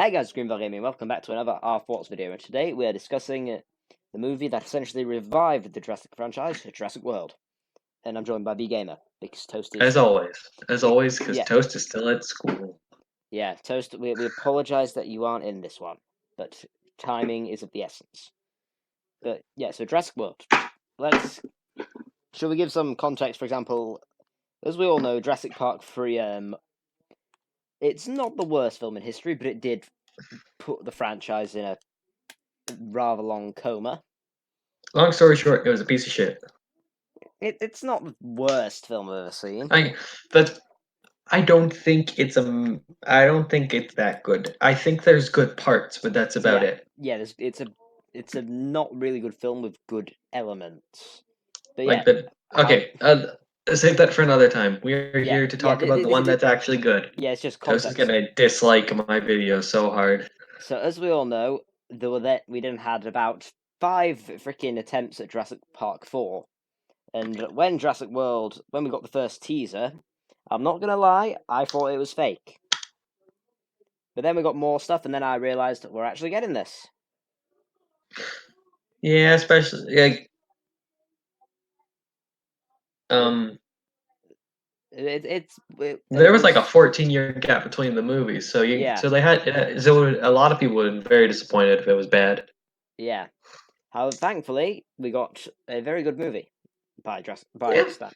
Hey guys, GreenVeil Gaming. Welcome back to another Our Thoughts video. And today we are discussing the movie that essentially revived the Jurassic franchise, Jurassic World. And I'm joined by B Gamer because Toast is As always, because yeah, Toast is still at school. yeah. Toast, we apologize that you aren't in this one, but timing is of the essence. But yeah, so Jurassic World. Let's Shall we give some context? For example, as we all know, Jurassic Park 3. It's not the worst film in history, but it did put the franchise in a rather long coma. Long story short, it was a piece of shit. It's not the worst film I've ever seen. I that's I don't think I don't think it's that good. I think there's good parts, but that's about Yeah, it. yeah. It's a not really good film with good elements. But yeah, Like the how okay, save that for another time. We're yeah here to yeah talk about the one that's actually good. yeah. It's just Toast is context. gonna dislike my video so hard. So as we all know, we didn't had about five freaking attempts at Jurassic Park 4, and when we got the first teaser, I'm not gonna lie, I thought it was fake. But then we got more stuff, and then I realized we're actually getting this. Yeah, especially like It, um it there was like a was 14-year gap between the movies, yeah so a lot of people would have been very disappointed if it was bad. yeah. However, thankfully, we got a very good movie by Yeah. Stan.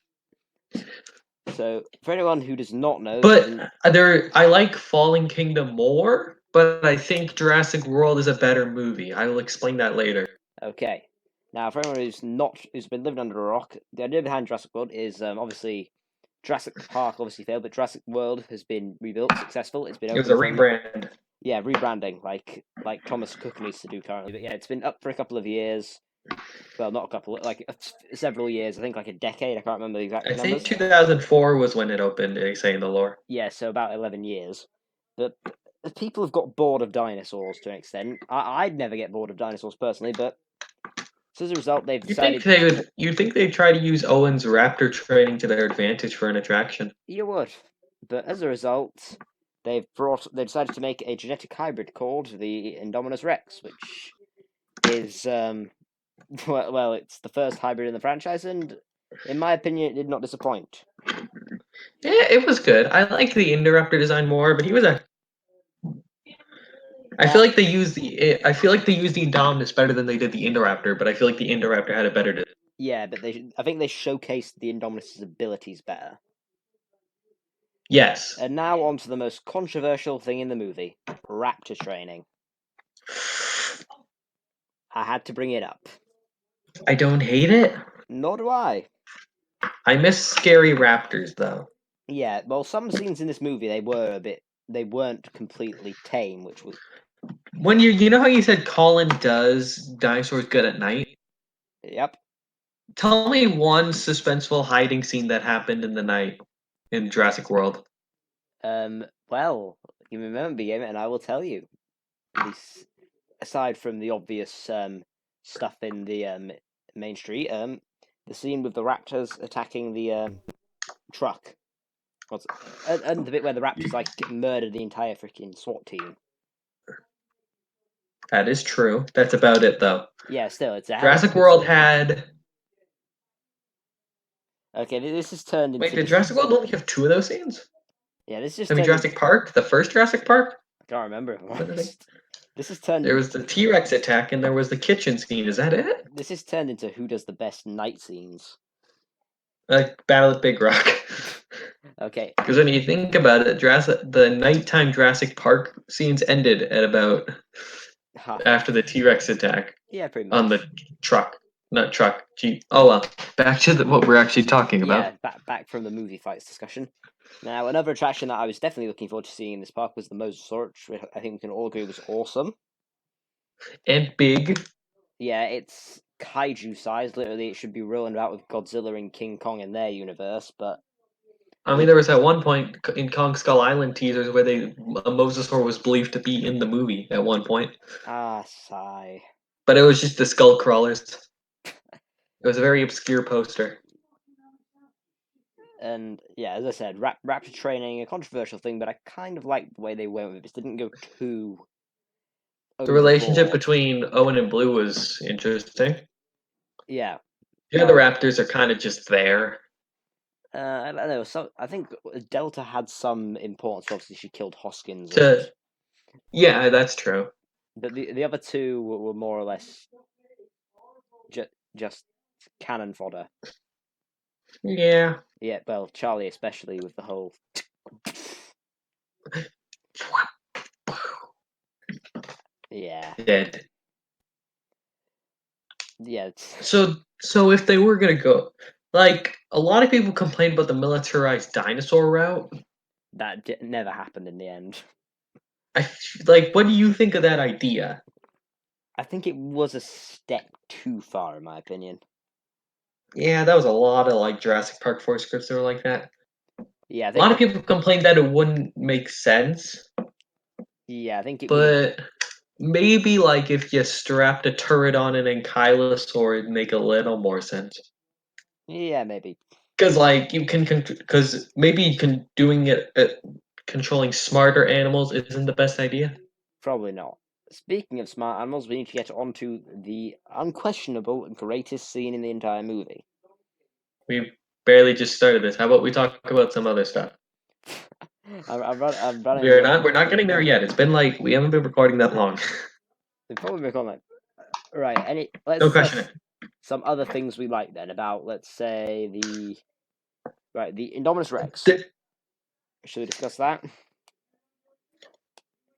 So, for anyone who does not know, But I like Fallen Kingdom more, but I think Jurassic World is a better movie. I will explain that later. okay. Now, for anyone who's been living under a rock, the idea behind Jurassic World is obviously Jurassic Park obviously failed, but Jurassic World has been rebuilt, successful. It's been It was open a for rebrand. yeah, rebranding like Thomas Cook needs to do currently. But yeah, it's been up for a couple of years. Well, not a couple, like several years. I think like a decade. I can't remember the exact I think numbers. 2004 was when it opened, they say in the lore. Yeah, so about 11 years. But people have got bored of dinosaurs to an extent. I'd never get bored of dinosaurs personally, but so as a result, they've decided You'd think they'd try to use Owen's raptor training to their advantage for an attraction. you would. But as a result, they decided to make a genetic hybrid called the Indominus Rex, which is well, it's the first hybrid in the franchise, and in my opinion, it did not disappoint. Yeah, it was good. I like the Indoraptor design more, but he was a Uh, I feel like they used the Indominus better than they did the Indoraptor, but I feel like the Indoraptor had a better design. yeah, but I think they showcased the Indominus's abilities better. Yes. And now on to the most controversial thing in the movie, raptor training. I had to bring it up. I don't hate it. Nor do I. I miss scary raptors though. Yeah, well, some scenes in this movie they weren't completely tame, which was When you know how you said Colin does dinosaurs good at night? yep. Tell me one suspenseful hiding scene that happened in the night in Jurassic World. Well, give me a moment, BM, and I will tell you. At least aside from the obvious stuff in the main street, the scene with the raptors attacking the truck. And the bit where the raptors like murder the entire freaking SWAT team. That is true. That's about it though. Yeah, still, it's a hell of a Jurassic good World scene. had Okay, this has turned Wait, into did just Jurassic World only have two of those scenes? yeah, this just I mean turned into Jurassic Park, the first Jurassic Park? I can't remember if I'm What did they- honest. This has turned There into was the T-Rex attack and there was the kitchen scene. Is that it? who does the best night scenes. Battle at Big Rock. Okay, Because when you think about it, the nighttime Jurassic Park scenes ended at about halfway. after the T-Rex attack Yeah, pretty on much. the truck, not truck. Jeep. Oh well. Back to what we're actually talking Yeah, about. back from the movie fights discussion. Now, another attraction that I was definitely looking forward to seeing in this park was the Mosasaurus, which I think we can all agree was awesome. And big. Yeah, it's kaiju sized. Literally, it should be rolling about with Godzilla and King Kong in their universe, but I mean, it there was at one point in Kong Skull Island teasers where a mosasaur was believed to be in the movie at one point, sigh. but it was just the skull crawlers. It was a very obscure poster. And yeah, as I said, raptor training, a controversial thing, but I kind of liked the way they went with it. It didn't go too The relationship overboard. between Owen and Blue was interesting. Yeah. The other Raptors are kind of just there. I don't know. So I think Delta had some importance. Obviously, she killed Hoskins, Yeah, that's true. but the other two were more or less just cannon fodder. Yeah. Yeah, well, Charlie especially with the whole. Yeah, Dead. yeah. So if they were gonna go, like a lot of people complain about the militarized dinosaur route. That never happened in the end. Like, what do you think of that idea? I think it was a step too far, in my opinion. Yeah, that was a lot of like Jurassic Park 4 scripts that were like that. Yeah, I A lot think. of people complained that it wouldn't make sense, Yeah, I think it would have. but maybe like if you strapped a turret on an ankylosaur, it'd make a little more sense. Yeah, maybe. Because like you can, because maybe you can doing it controlling smarter animals isn't the best idea. Probably not. Speaking of smart animals, we need to get onto the unquestionable greatest scene in the entire movie. We barely just started this. How about we talk about some other stuff? I'm running. We're not getting there yet. It's been like we haven't been recording that long. Before we move on, right? Don't Let's question it. some other things we like then about, let's say, the Indominus Rex. Th- Should we discuss that?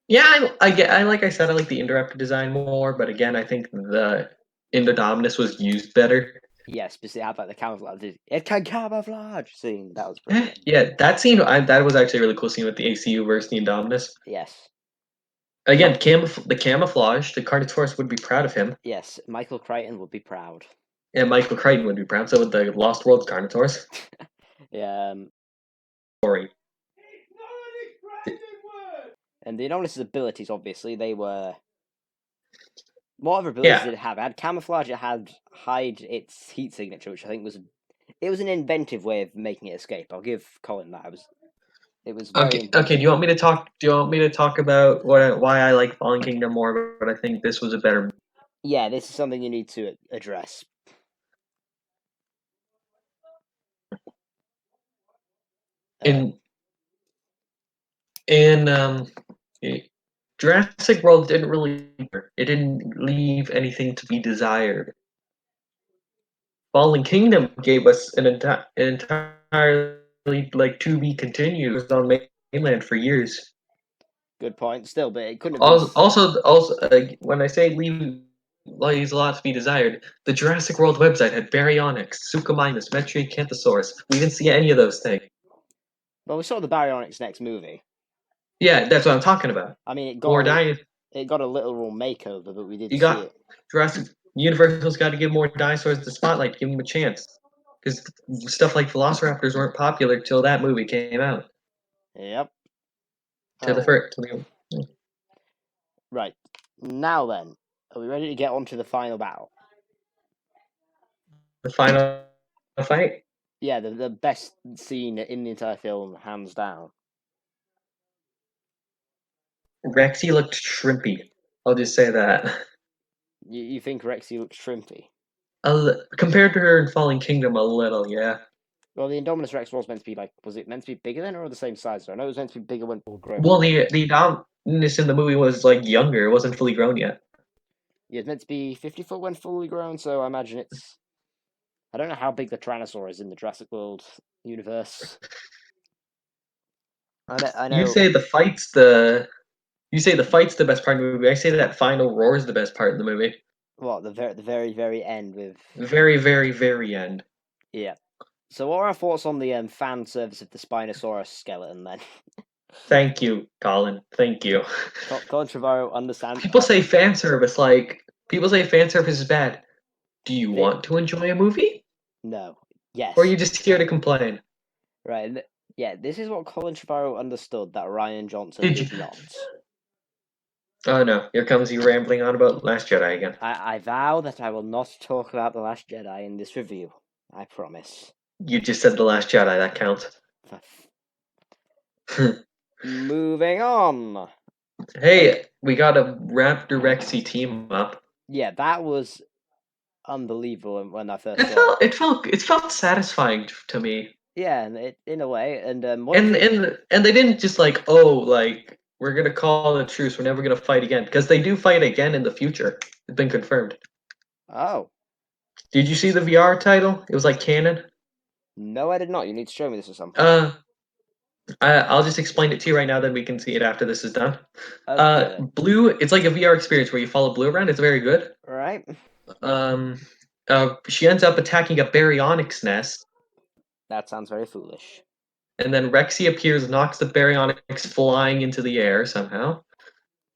Yeah, I get. I like I said, I like the indirect design more, but again, I think the Indominus was used better. Yes, because it had like the camouflage. It can camouflage scene. That was brilliant. Yeah, that scene, that was actually a really cool scene with the ACU versus the Indominus. Yes. Again, the camouflage, the Carnotaurus would be proud of him, Yes, Michael Crichton would be proud. and Michael Crichton would be proud. So would the Lost World Carnotaurus. Yeah. Story. And the Indominus' abilities, obviously, they were. What other abilities Yeah. did it have? It had camouflage. It had hide its heat signature, which I think was an inventive way of making it escape. I'll give Colin that. It was very Okay. Okay. inventive. Do you want me to talk? Do you want me to talk about why I like Fallen Kingdom more? But I think this was a better. Yeah, this is something you need to address. Uh, In in Jurassic World didn't really. It didn't leave anything to be desired. Fallen Kingdom gave us an entirely like to be continued. It was on mainland for years. Good point. Still, but it couldn't have been. Also, when I say leave leaves a lot to be desired, the Jurassic World website had Baryonyx, Suchomimus, Metriacanthosaurus. We didn't see any of those things. Well, we saw the Baryonyx next movie. Yeah, that's what I'm talking about. I mean, More dying. it got a literal makeover, but we did You see got it. Jurassic. Universal's got to give more dinosaurs the spotlight, give them a chance. Because stuff like Velociraptors weren't popular till that movie came out. Yep. To the Oh, first, right. Now then, are we ready to get on to the final battle? the final fight. Yeah, the best scene in the entire film, hands down. Rexy looked shrimpy. I'll just say that. You think Rexy looks shrimpy? Compared to her in Fallen Kingdom, a little, yeah. Well, the Indominus Rex was meant to be was it meant to be bigger then, or the same size? I know it was meant to be bigger when full grown. Well, the Dominus in the movie was like younger; it wasn't fully grown yet. Yeah, it's meant to be 50 foot when fully grown, so I imagine it's. I don't know how big the Tyrannosaur is in the Jurassic World universe. I You know. say the fight's the you say the fight's the best part of the movie. I say that final roar is the best part of the movie. What the very end with. Very, very, very end. Yeah. So, what are our thoughts on the fan service of the Spinosaurus skeleton then? Thank you, Colin. Thank you. Colin Trevorrow understand. People say fan service like people say fan service is bad. Do you Thi- want to enjoy a movie, no. or are Yes. you just here to complain? Right. Yeah, this is what Colin Trevorrow understood that Ryan Johnson Did you? did not. Oh no! Here comes you rambling on about Last Jedi again. I vow that I will not talk about The Last Jedi in this review. I promise. You just said the Last Jedi. That counts. Moving on. Hey, we got a Raptor Rexy team up. Yeah, that was unbelievable when I first It saw it. felt satisfying to me. Yeah, and in a way. And what do you And think? and they didn't just like, oh, like we're gonna call a truce, we're never gonna fight again. Because they do fight again in the future. It's been confirmed. Oh, Did you see the VR title? It was like canon. no, I did not. You need to show me this at some point. Uh I'll just explain it to you right now, then we can see it after this is done. Okay then. Blue, it's like a VR experience where you follow Blue around. It's very good. All right. Um, she ends up attacking a baryonyx nest, That sounds very foolish. and then Rexy appears, knocks the baryonyx flying into the air somehow,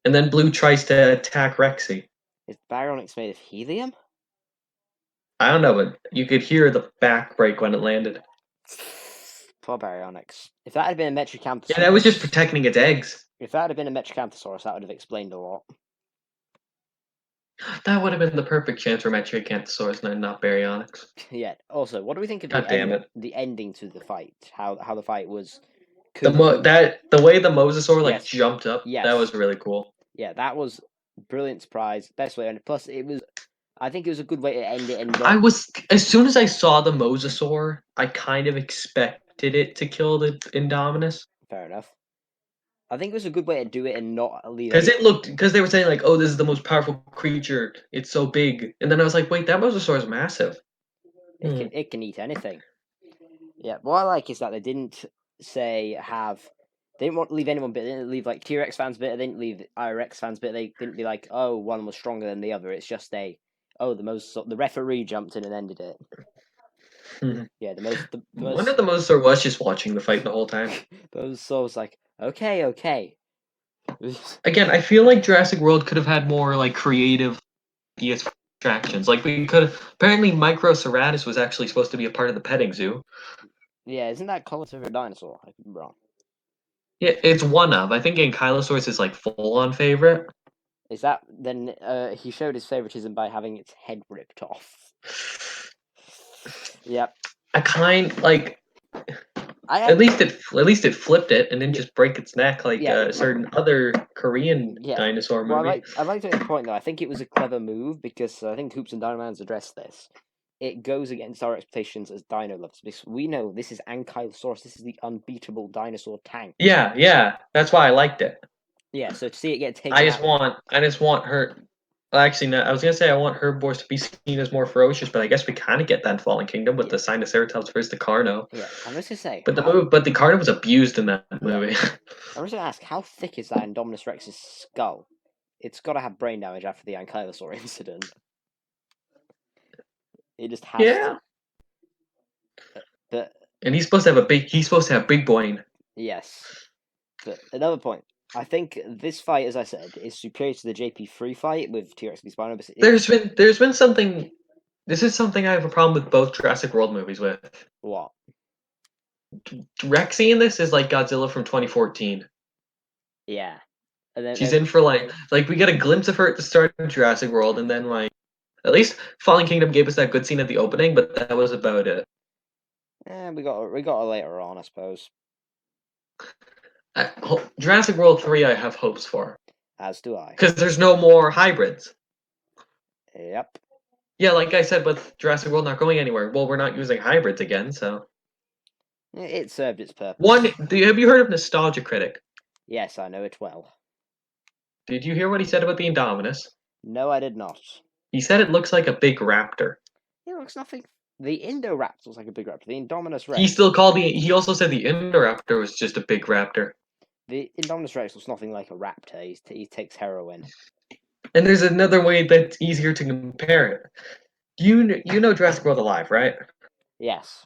and then Blue tries to attack Rexy. Is baryonyx made of helium? I don't know, but you could hear the back break when it landed. Poor baryonyx. If that had been a Yeah, that was just Metricanthosaurus, protecting its eggs. if that had been a Metricanthosaurus, that would have explained a lot. That would have been the perfect chance for Metriacanthosaurus and not baryonyx. Yeah. Also, what do we think of God damn it. the ending to the fight? How the fight was The way the Mosasaur like Yes. jumped up, that Yes. was really cool. Yeah, that was brilliant surprise. Best way to end it. Plus, it was. I think it was a good way to end it and not. I was as soon as I saw the Mosasaur, I kind of expected it to kill the Indominus. Fair enough. I think it was a good way to do it and not leave Because any. it looked, because they were saying like, "Oh, this is the most powerful creature. It's so big," and then I was like, "Wait, that Mosasaur is massive." It can eat anything. Yeah, what I like is that they didn't say have. They didn't want to leave anyone bit. They didn't leave like T-Rex fans bit. They didn't leave IRX fans bit. They didn't be like, oh, one was stronger than the other. It's just the referee jumped in and ended it. Hmm. Yeah, the most the I wonder most if the Mosasaur was just watching the fight the whole time. those was like okay. Again, I feel like Jurassic World could have had more like creative ES attractions. Like we could apparently Microceratus was actually supposed to be a part of the petting zoo. Yeah, isn't that Colossus a dinosaur? I could be wrong. Yeah, it's one of. I think Ankylosaurus is like full on favorite. Is that then? He showed his favoritism by having its head ripped off. Yep. I kind like I at least it flipped it and didn't just break its neck like Yeah. a certain other Korean Yeah. dinosaur Well, movie. I'd like to make a point though. I think it was a clever move because I think Hoops and Dinoman's addressed this. It goes against our expectations as dino lovers because we know this is Ankylosaurus. This is the unbeatable dinosaur tank. Yeah, that's why I liked it. Yeah. So to see it get taken out. I just want her. Well, actually, no, I was gonna say I want herbivores to be seen as more ferocious, but I guess we kind of get that in Fallen Kingdom with the Sinoceratops versus the Carno. Yeah. I'm just gonna say. But the Carno was abused in that movie. I'm just gonna ask, how thick is that Indominus Rex's skull? It's got to have brain damage after the Ankylosaur incident. It just has Yeah. to. But And he's supposed to have big brain. yes. But another point. I think this fight, as I said, is superior to the JP3 fight with T-Rex v Spinosaurus. There's been something. This is something I have a problem with both Jurassic World movies with. What? Rexy in this is like Godzilla from 2014. Yeah. And then She's in for like we get a glimpse of her at the start of Jurassic World, and then like at least Fallen Kingdom gave us that good scene at the opening, but that was about it. we got her later on, I suppose. Jurassic World 3, I have hopes for As do I. because there's no more hybrids. Yep. Yeah, like I said, with Jurassic World not going anywhere, well, we're not using hybrids again, so. It served its purpose. Have you heard of Nostalgia Critic? Yes, I know it well. Did you hear what he said about the Indominus? No, I did not. He said it looks like a big raptor. It looks nothing. The Indoraptor looks like a big raptor. The Indominus Rex. He also said the Indoraptor was just a big raptor. The Indominus Rex looks nothing like a raptor. He takes heroin. And there's another way that's easier to compare it. You know Jurassic World Alive, right? Yes.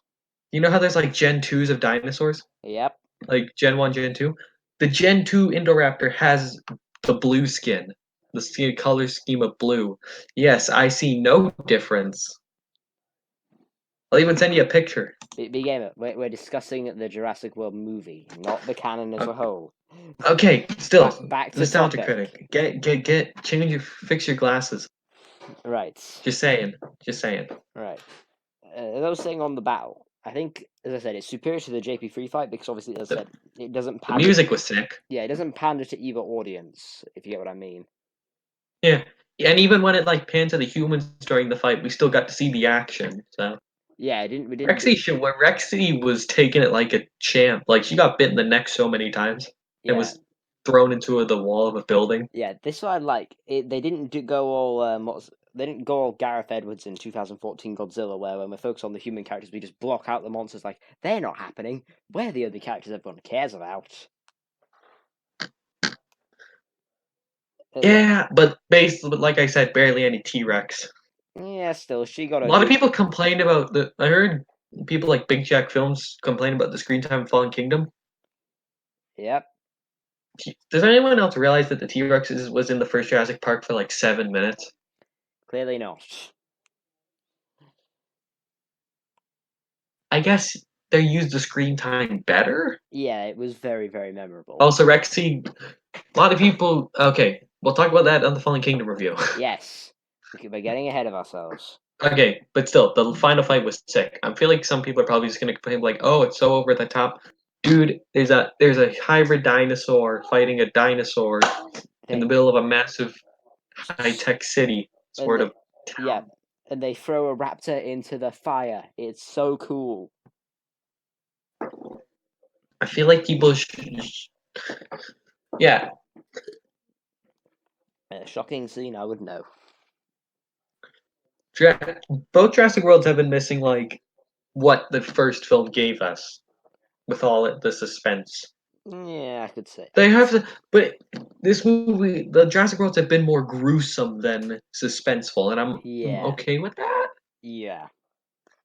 You know how there's like Gen 2s of dinosaurs? Yep. Like Gen 1, Gen 2? The Gen 2 Indoraptor has the blue skin. The color scheme of blue. Yes, I see no difference. I'll even send you a picture. Game. We're discussing the Jurassic World movie, not the canon as a whole. Okay, still back to Nostalgia topic. Critic. Fix your glasses. Right. Just saying. Right. As I was saying on the battle, I think, as I said, it's superior to the JP3 fight because obviously, as I said, it doesn't The pander. music was sick. Yeah, it doesn't pander to either audience, if you get what I mean. Yeah. And even when it like panned to the humans during the fight, we still got to see the action. So Yeah, it didn't. We didn't. Rexy was taking it like a champ. Like she got bit in the neck so many times and Yeah, was thrown into the wall of a building. yeah. This one, like, they didn't go all. They didn't go all Gareth Edwards in 2014 Godzilla, where when we focus on the human characters, we just block out the monsters. Like they're not happening. We're the only characters everyone cares about. Yeah, Yeah, but basically, like I said, barely any T-Rex. yeah. Still, she got A a lot of good. people complained about the. I heard people like Big Jack Films complain about the screen time of Fallen Kingdom. Yep. Does anyone else realize that the T-Rex was in the first Jurassic Park for like 7 minutes? Clearly not. I guess they used the screen time better. Yeah, it was very, very memorable. Also, Rexy, a lot of people. Okay, we'll talk about that on the Fallen Kingdom review. Yes, we're getting ahead of ourselves. Okay, but still, the final fight was sick. I feel like some people are probably just gonna complain like, "Oh, it's so over the top." Dude, there's a hybrid dinosaur fighting a dinosaur in the They middle of a massive high-tech city, and sort they, of yeah, town. and they throw a raptor into the fire. It's so cool. I feel like people should, yeah. A shocking scene, I would know. Dra- Both Jurassic Worlds have been missing like what the first film gave us with all the suspense. Yeah, I could say. I They could have say. to, but this movie, the Jurassic Worlds have been more gruesome than suspenseful, and I'm Yeah, okay with that. yeah.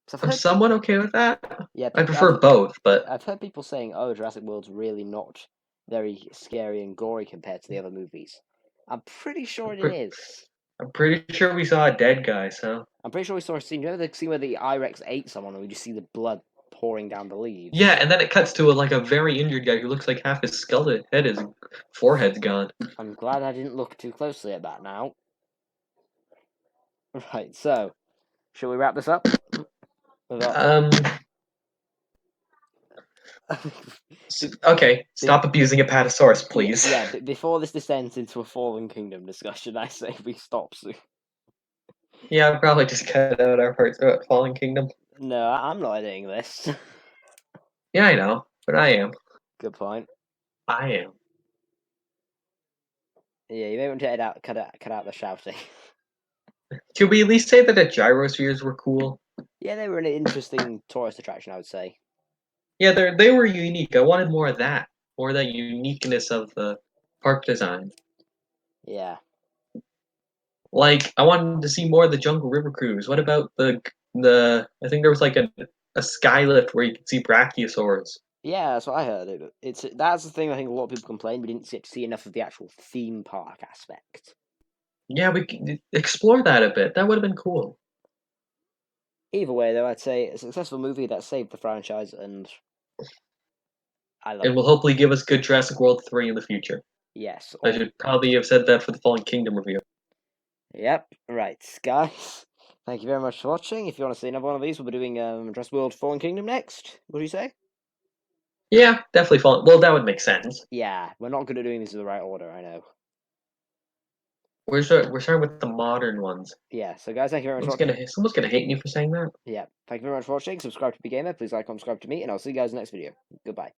'Cause I've I'm heard, somewhat okay with that. yeah, I prefer both, but I've heard people saying, "Oh, Jurassic World's really not very scary and gory compared to the other movies." I'm pretty sure it is. I'm pretty sure we saw a dead guy, so. I'm pretty sure we saw a scene. You know the scene where the I-Rex ate someone, and we just see the blood pouring down the Yeah, leaves. and then it cuts to like a very injured guy who looks like half his skeleton head, his forehead's gone. I'm glad I didn't look too closely at that now. Right, so shall we wrap this up? Without... Um, okay, stop abusing Apatosaurus, please. yeah. Before this descends into a Fallen Kingdom discussion, I say we stop soon. Yeah, I'll probably just cut out our parts about Fallen Kingdom. No, I'm not editing this. Yeah, I know, but I am. Good point. I am. Yeah, you may want to cut out the shouting. Should we at least say that the gyrospheres were cool? Yeah, they were an interesting tourist attraction, I would say. Yeah, they were unique. I wanted more of that, more of that uniqueness of the park design. Yeah. Like, I wanted to see more of the Jungle River cruise. What about the? I think there was like a skylift where you could see brachiosaurs. Yeah, that's what I heard. That's the thing I think a lot of people complain we didn't get to see enough of the actual theme park aspect. Yeah, we could explore that a bit. That would have been cool. Either way, though, I'd say a successful movie that saved the franchise, and I love And it. will hopefully give us good Jurassic World 3 in the future. Yes. I should probably have said that for the Fallen Kingdom review. Yep. Right, guys. Thank you very much for watching. If you want to see another one of these, we'll be doing Jurassic World Fallen Kingdom next. What do you say? Yeah, definitely Fallen. Well, that would make sense. Yeah, we're not good at doing these in the right order, I know. We're starting with the modern ones. Yeah, so guys, thank you very much for watching. Someone's gonna hate me for saying that. Yeah, thank you very much for watching. Subscribe to Be Gamer. Please like, comment, subscribe to me, and I'll see you guys in the next video. Goodbye.